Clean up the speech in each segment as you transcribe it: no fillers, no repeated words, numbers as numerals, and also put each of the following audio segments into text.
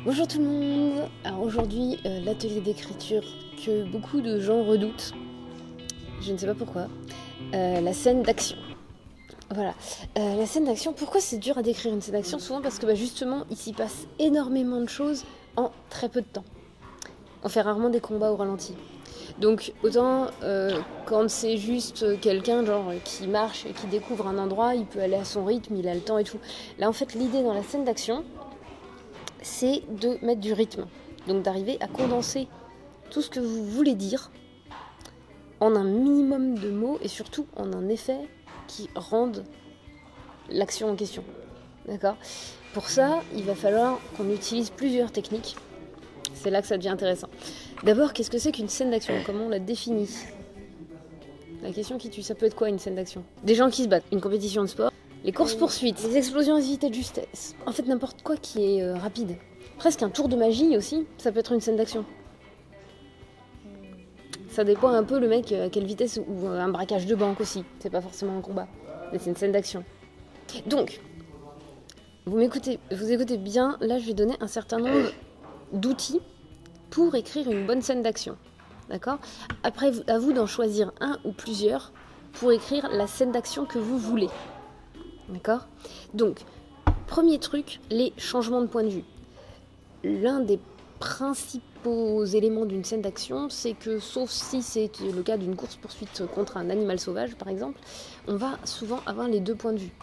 Bonjour tout le monde. Alors aujourd'hui, l'atelier d'écriture que beaucoup de gens redoutent, je ne sais pas pourquoi, la scène d'action. Voilà, la scène d'action, pourquoi c'est dur à décrire une scène d'action? Souvent parce que justement, il s'y passe énormément de choses en très peu de temps. On fait rarement des combats au ralenti. Donc autant quand c'est juste quelqu'un qui marche et qui découvre un endroit, il peut aller à son rythme, il a le temps et tout. Là en fait l'idée dans la scène d'action, c'est de mettre du rythme. Donc d'arriver à condenser tout ce que vous voulez dire en un minimum de mots et surtout en un effet qui rende l'action en question. D'accord ? Pour ça, il va falloir qu'on utilise plusieurs techniques. C'est là que ça devient intéressant. D'abord, qu'est-ce que c'est qu'une scène d'action? Comment on la définit? La question qui tue, ça peut être quoi une scène d'action? Des gens qui se battent, une compétition de sport, les courses-poursuites, les explosions à vitesse de justesse. En fait, n'importe quoi qui est rapide. Presque un tour de magie aussi, ça peut être une scène d'action. Ça dépend un peu le mec à quelle vitesse, ou un braquage de banque aussi. C'est pas forcément un combat, mais c'est une scène d'action. Donc, vous écoutez bien, là je vais donner un certain nombre d'outils pour écrire une bonne scène d'action. D'accord ? Après, à vous d'en choisir un ou plusieurs pour écrire la scène d'action que vous voulez. D'accord ? Donc, premier truc, les changements de point de vue. L'un des principaux éléments d'une scène d'action, c'est que, sauf si c'est le cas d'une course-poursuite contre un animal sauvage, par exemple, on va souvent avoir les deux points de vue.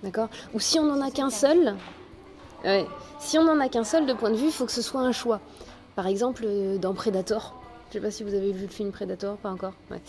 D'accord ? Ou si on n'en a qu'un seul, si on n'en a qu'un seul de point de vue, il faut que ce soit un choix. Par exemple, dans Predator, je ne sais pas si vous avez vu le film Predator, pas encore. Ouais.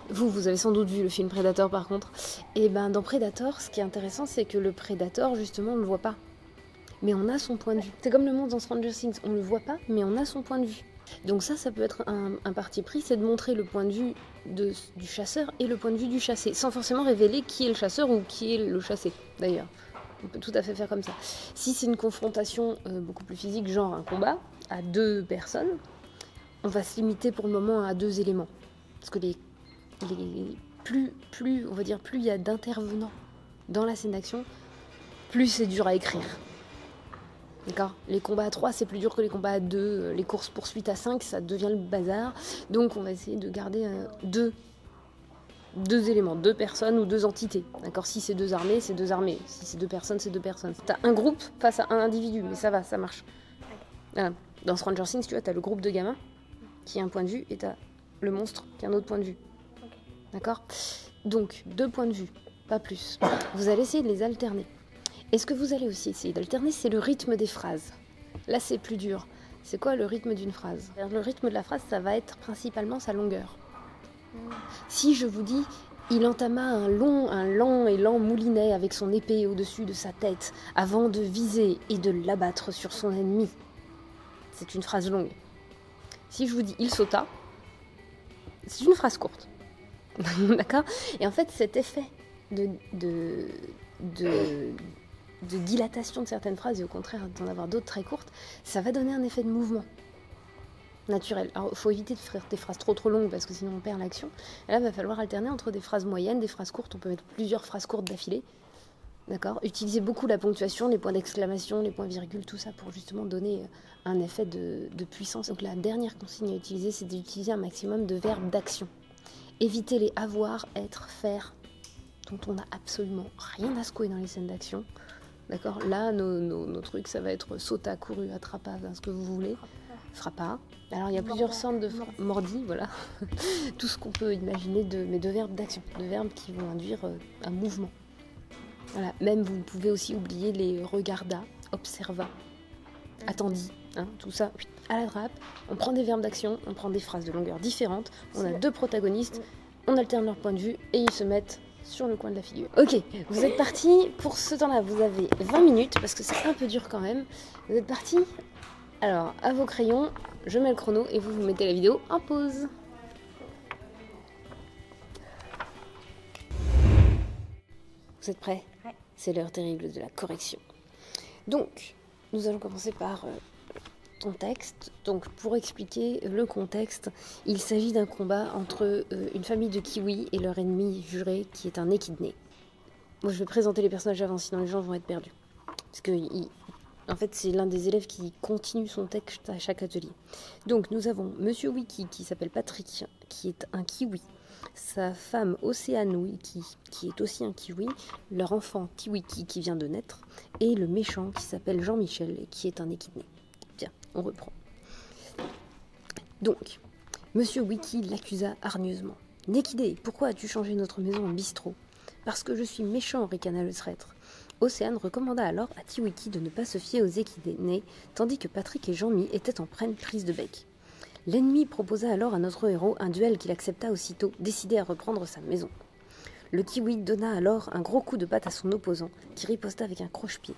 Vous avez sans doute vu le film Predator par contre. Et dans Predator, ce qui est intéressant, c'est que le Predator, justement, on ne le voit pas. Mais on a son point de vue. C'est comme le monde dans Stranger Things, on ne le voit pas, mais on a son point de vue. Donc ça peut être un parti pris, c'est de montrer le point de vue du chasseur et le point de vue du chassé, sans forcément révéler qui est le chasseur ou qui est le chassé, d'ailleurs. On peut tout à fait faire comme ça. Si c'est une confrontation beaucoup plus physique, genre un combat, à deux personnes, on va se limiter pour le moment à deux éléments. Parce que plus il y a d'intervenants dans la scène d'action, plus c'est dur à écrire. D'accord ? Les combats à 3, c'est plus dur que les combats à 2. Les courses-poursuites à 5, ça devient le bazar. Donc on va essayer de garder deux éléments, deux personnes ou deux entités. D'accord ? Si c'est deux armées, c'est deux armées. Si c'est deux personnes, c'est deux personnes. T'as un groupe face à un individu, mais ça va, ça marche. Voilà. Dans Stranger Things, tu vois, t'as le groupe de gamins qui a un point de vue et t'as le monstre qui a un autre point de vue. D'accord ? Donc, deux points de vue, pas plus. Vous allez essayer de les alterner. Et ce que vous allez aussi essayer d'alterner, c'est le rythme des phrases. Là, c'est plus dur. C'est quoi le rythme d'une phrase ? Le rythme de la phrase, ça va être principalement sa longueur. Si je vous dis « Il entama un lent et lent moulinet avec son épée au-dessus de sa tête avant de viser et de l'abattre sur son ennemi », c'est une phrase longue. Si je vous dis « Il sauta », c'est une phrase courte. D'accord ? Et en fait, cet effet de dilatation de certaines phrases et au contraire d'en avoir d'autres très courtes, ça va donner un effet de mouvement naturel. Alors il faut éviter de faire des phrases trop longues parce que sinon on perd l'action. Et là il va falloir alterner entre des phrases moyennes, des phrases courtes. On peut mettre plusieurs phrases courtes d'affilée. D'accord ? Utiliser beaucoup la ponctuation, les points d'exclamation, les points virgules, tout ça pour justement donner un effet de puissance. Donc la dernière consigne à utiliser, c'est d'utiliser un maximum de verbes d'action. Éviter les avoir, être, faire, dont on n'a absolument rien à secouer dans les scènes d'action. D'accord ? Là, nos trucs, ça va être sauta, couru, attrapa, ce que vous voulez. Frappa. Alors, il y a plusieurs sortes de mordi, voilà. Tout ce qu'on peut imaginer mais de verbes d'action, de verbes qui vont induire un mouvement. Voilà. Même, vous pouvez aussi oublier les regarda, observa, attendit, tout ça, à la trappe. On prend des verbes d'action, on prend des phrases de longueur différentes. On a deux protagonistes, on alterne leur point de vue et ils se mettent sur le coin de la figure. Ok, vous êtes partis. Pour ce temps-là, vous avez 20 minutes, parce que c'est un peu dur quand même. Vous êtes partis. Alors, à vos crayons, je mets le chrono et vous mettez la vidéo en pause. Vous êtes prêts ? Ouais. C'est l'heure terrible de la correction. Donc, nous allons commencer par contexte. Donc, pour expliquer le contexte, il s'agit d'un combat entre une famille de kiwis et leur ennemi juré qui est un équidné. Moi, je vais présenter les personnages avant, sinon les gens vont être perdus. Parce qu'ils En fait, c'est l'un des élèves qui continue son texte à chaque atelier. Donc, nous avons Monsieur Wiki qui s'appelle Patrick, qui est un kiwi. Sa femme Océane Wiki, qui est aussi un kiwi. Leur enfant Tiwiki qui vient de naître. Et le méchant qui s'appelle Jean-Michel, qui est un équidné. Tiens, on reprend. Donc, Monsieur Wiki l'accusa hargneusement. « Néquidé, pourquoi as-tu changé notre maison en bistrot ?»« Parce que je suis méchant, ricana le traître. » Océane recommanda alors à Tiwiki de ne pas se fier aux équidnés, tandis que Patrick et Jean-Mi étaient en pleine prise de bec. L'ennemi proposa alors à notre héros un duel qu'il accepta aussitôt, décidé à reprendre sa maison. Le kiwi donna alors un gros coup de patte à son opposant, qui riposta avec un croche-pied.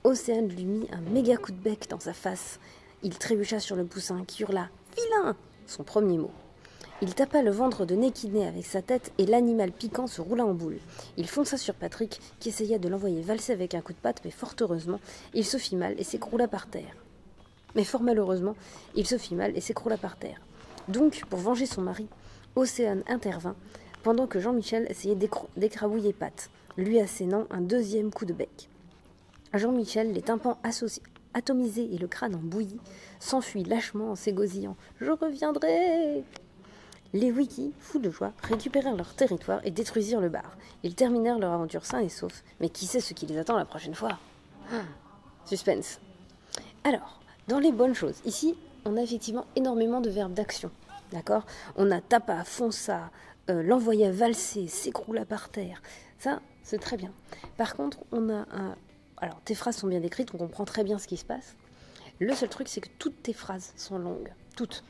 Océane lui mit un méga coup de bec dans sa face. Il trébucha sur le poussin, qui hurla « Vilain !» son premier mot. Il tapa le ventre de Néquidné avec sa tête et l'animal piquant se roula en boule. Il fonça sur Patrick, qui essaya de l'envoyer valser avec un coup de patte, mais fort heureusement, il se fit mal et s'écroula par terre. Donc, pour venger son mari, Océane intervint, pendant que Jean-Michel essayait d'écrabouiller Pat, lui assénant un deuxième coup de bec. Jean-Michel, les tympans atomisés et le crâne en bouillie, s'enfuit lâchement en s'égosillant « Je reviendrai !» Les Wiki, fous de joie, récupérèrent leur territoire et détruisirent le bar. Ils terminèrent leur aventure sains et saufs, mais qui sait ce qui les attend la prochaine fois? Suspense. Alors, dans les bonnes choses, ici, on a effectivement énormément de verbes d'action, d'accord? On a tapa, fonça, l'envoya valser, s'écroula par terre. Ça, c'est très bien. Par contre, on a un... Alors, tes phrases sont bien décrites, on comprend très bien ce qui se passe. Le seul truc, c'est que toutes tes phrases sont longues. Toutes.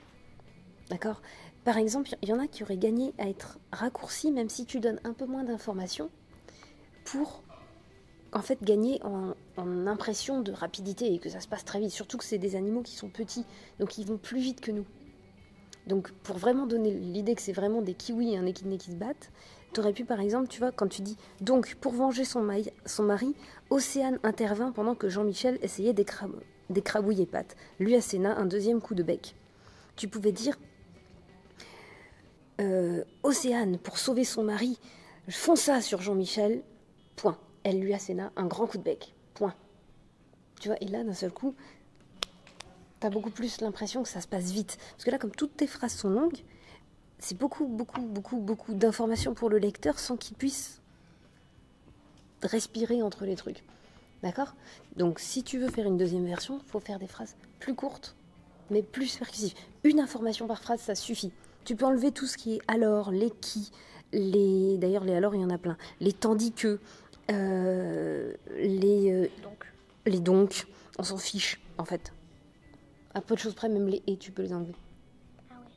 D'accord? Par exemple, il y en a qui auraient gagné à être raccourcis, même si tu donnes un peu moins d'informations, pour en fait gagner en impression de rapidité et que ça se passe très vite. Surtout que c'est des animaux qui sont petits, donc ils vont plus vite que nous. Donc pour vraiment donner l'idée que c'est vraiment des kiwis et un équidné qui se battent, tu aurais pu par exemple, tu vois, quand tu dis « Donc, pour venger son mari, Océane intervint pendant que Jean-Michel essayait d'écrabouiller Pat, lui asséna un deuxième coup de bec. » Tu pouvais dire Océane, pour sauver son mari, fonça sur Jean-Michel, point. Elle lui asséna un grand coup de bec, point. Tu vois, et là, d'un seul coup, t'as beaucoup plus l'impression que ça se passe vite. Parce que là, comme toutes tes phrases sont longues, c'est beaucoup d'informations pour le lecteur sans qu'il puisse respirer entre les trucs. D'accord? Donc, si tu veux faire une deuxième version, il faut faire des phrases plus courtes, mais plus percussives. Une information par phrase, ça suffit. Tu peux enlever tout ce qui est alors, les qui, les... D'ailleurs, les alors, il y en a plein. Les tandis que, les donc, on s'en fiche, en fait. À peu de choses près, même les et, tu peux les enlever. Ah oui,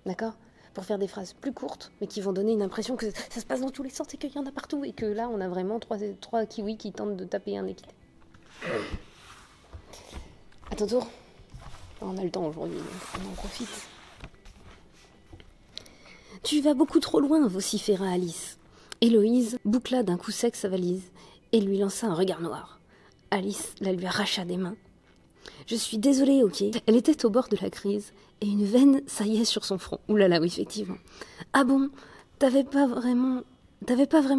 d'accord. Pour faire des phrases plus courtes, mais qui vont donner une impression que ça se passe dans tous les sens et qu'il y en a partout. Et que là, on a vraiment trois kiwis qui tentent de taper un équidé. À ton tour. On a le temps aujourd'hui, on en profite. Tu vas beaucoup trop loin, vociféra Alice. Héloïse boucla d'un coup sec sa valise et lui lança un regard noir. Alice la lui arracha des mains. Je suis désolée, ok. Elle était au bord de la crise et une veine saillait sur son front. Ouh là là, oui, effectivement. Ah bon, t'avais pas vraiment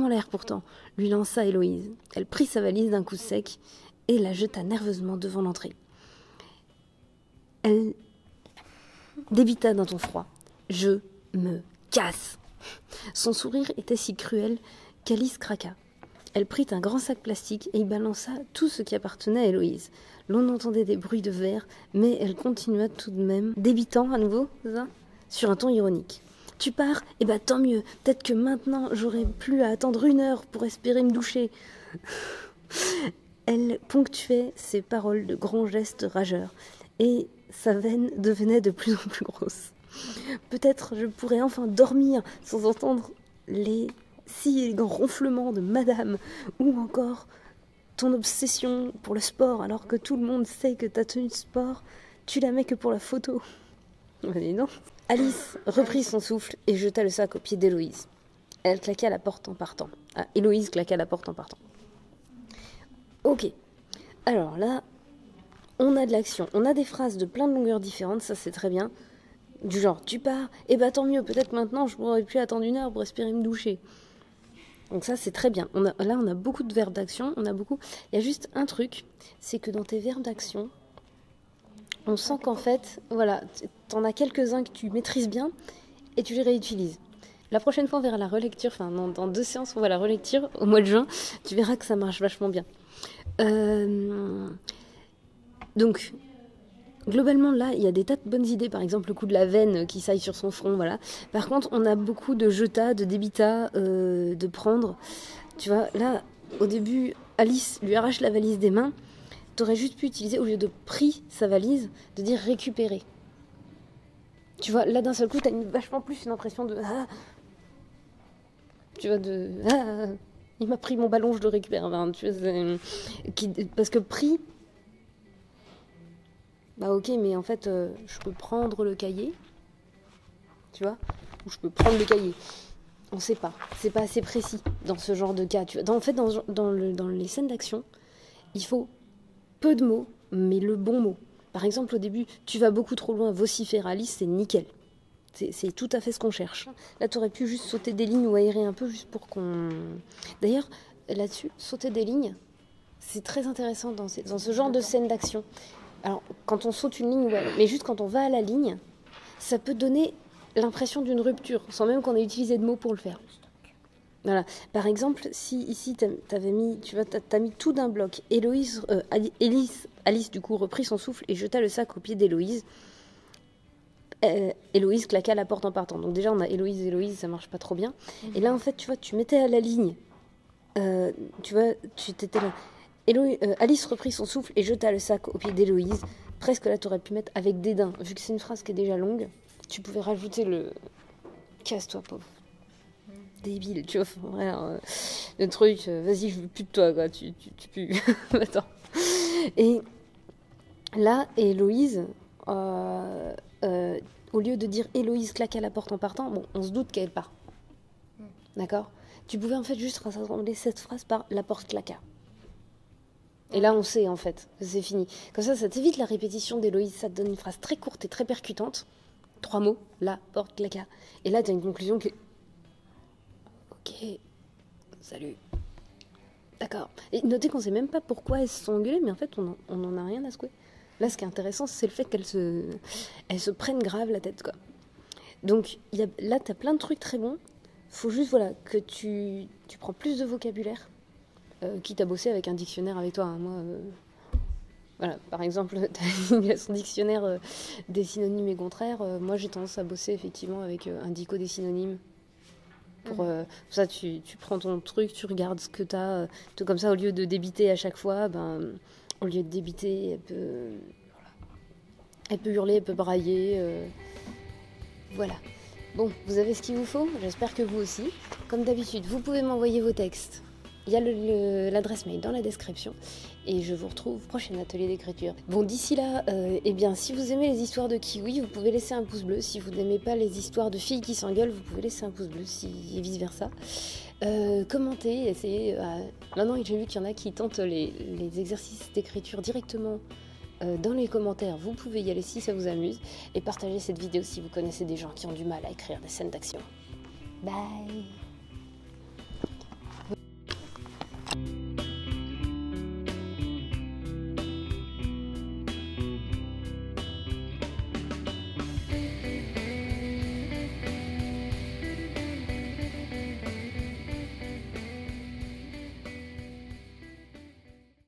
l'air pourtant, lui lança Héloïse. Elle prit sa valise d'un coup sec et la jeta nerveusement devant l'entrée. Elle débita d'un ton froid. Je me casse. Son sourire était si cruel qu'Alice craqua. Elle prit un grand sac plastique et y balança tout ce qui appartenait à Héloïse. L'on entendait des bruits de verre, mais elle continua tout de même, débitant à nouveau, ça, sur un ton ironique. « Tu pars? Eh ben tant mieux. Peut-être que maintenant, j'aurai plus à attendre 1 heure pour espérer me doucher. » Elle ponctuait ses paroles de grands gestes rageurs, et sa veine devenait de plus en plus grosse. Peut-être je pourrais enfin dormir sans entendre les si élégants ronflements de madame, ou encore ton obsession pour le sport, alors que tout le monde sait que ta tenue de sport, tu la mets que pour la photo. Mais non. Alice reprit son souffle et jeta le sac aux pieds d'Héloïse. Elle claqua la porte en partant. Ah, Héloïse claqua la porte en partant. Ok. Alors là, on a de l'action. On a des phrases de plein de longueurs différentes, ça c'est très bien. Du genre, tu pars, eh ben tant mieux, peut-être maintenant je pourrais plus attendre 1 heure pour espérer me doucher. Donc ça, c'est très bien. Là, on a beaucoup de verbes d'action. Il y a juste un truc, c'est que dans tes verbes d'action, on sent qu'en fait, voilà, t'en as quelques-uns que tu maîtrises bien et tu les réutilises. La prochaine fois, on verra la relecture, enfin, dans 2 séances, on voit la relecture au mois de juin. Tu verras que ça marche vachement bien. Donc, globalement, là, il y a des tas de bonnes idées. Par exemple, le coup de la veine qui saille sur son front, voilà. Par contre, on a beaucoup de jeta, de débita, de prendre. Tu vois, là, au début, Alice lui arrache la valise des mains. T'aurais juste pu utiliser, au lieu de pris sa valise, de dire récupérer. Tu vois, là, d'un seul coup, t'as vachement plus une impression de... Ah, tu vois, de... Ah, il m'a pris mon ballon, je le récupère. Enfin, tu vois, parce que pris... Bah ok, mais en fait, je peux prendre le cahier, tu vois, ou je peux prendre le cahier. On sait pas. C'est pas assez précis dans ce genre de cas. Tu vois. En fait, dans les scènes d'action, il faut peu de mots, mais le bon mot. Par exemple, au début, tu vas beaucoup trop loin, vociféralis, c'est nickel. C'est tout à fait ce qu'on cherche. Là, tu aurais pu juste sauter des lignes ou aérer un peu juste pour qu'on... D'ailleurs, là-dessus, sauter des lignes, c'est très intéressant dans ce genre de scène d'action. Alors, quand on saute une ligne, ouais, mais juste quand on va à la ligne, ça peut donner l'impression d'une rupture, sans même qu'on ait utilisé de mots pour le faire. Voilà. Par exemple, si ici, t'avais mis, tu vois, t'as mis tout d'un bloc. Alice, du coup, reprit son souffle et jeta le sac au pied d'Héloïse. Héloïse claqua la porte en partant. Donc déjà, on a Héloïse, ça marche pas trop bien. Et là, en fait, tu vois, tu mettais à la ligne. Tu vois, tu t'étais là. Alice reprit son souffle et jeta le sac au pied d'Héloïse. Presque là, t'aurais pu mettre avec dédain. Vu que c'est une phrase qui est déjà longue, tu pouvais rajouter le... Casse-toi, pauvre. Débile, tu vois. Voilà, le truc, vas-y, je veux plus de toi, quoi. Tu pues. Attends. Et là, Héloïse, au lieu de dire Héloïse claqua la porte en partant, bon, on se doute qu'elle part. D'accord ? Tu pouvais en fait juste rassembler cette phrase par la porte claqua. Et là, on sait, en fait, que c'est fini. Comme ça t'évite la répétition d'Héloïse. Ça te donne une phrase très courte et très percutante. 3 mots, la porte, claqua. Et là, t'as une conclusion qui est... Ok, salut. D'accord. Et notez qu'on sait même pas pourquoi elles se sont engueulées, mais en fait, on en a rien à secouer. Là, ce qui est intéressant, c'est le fait qu'elles se prennent grave la tête, quoi. Donc, là, t'as plein de trucs très bons. Faut juste, voilà, que tu prends plus de vocabulaire. Quitte à bosser avec un dictionnaire avec toi. Hein. Moi, voilà, par exemple, tu as son dictionnaire des synonymes et contraires. Moi, j'ai tendance à bosser effectivement avec un dico des synonymes. Pour ça, tu prends ton truc, tu regardes ce que tu as. Comme ça, au lieu de débiter à chaque fois, au lieu de débiter, elle peut hurler, elle peut brailler. Voilà. Bon, vous avez ce qu'il vous faut. J'espère que vous aussi. Comme d'habitude, vous pouvez m'envoyer vos textes. Il y a l'adresse mail dans la description et je vous retrouve au prochain atelier d'écriture. Bon, d'ici là, eh bien, si vous aimez les histoires de kiwi, vous pouvez laisser un pouce bleu. Si vous n'aimez pas les histoires de filles qui s'engueulent, vous pouvez laisser un pouce bleu et vice versa. Commentez, essayez. Maintenant, j'ai vu qu'il y en a qui tentent les exercices d'écriture directement dans les commentaires. Vous pouvez y aller si ça vous amuse et partagez cette vidéo si vous connaissez des gens qui ont du mal à écrire des scènes d'action. Bye!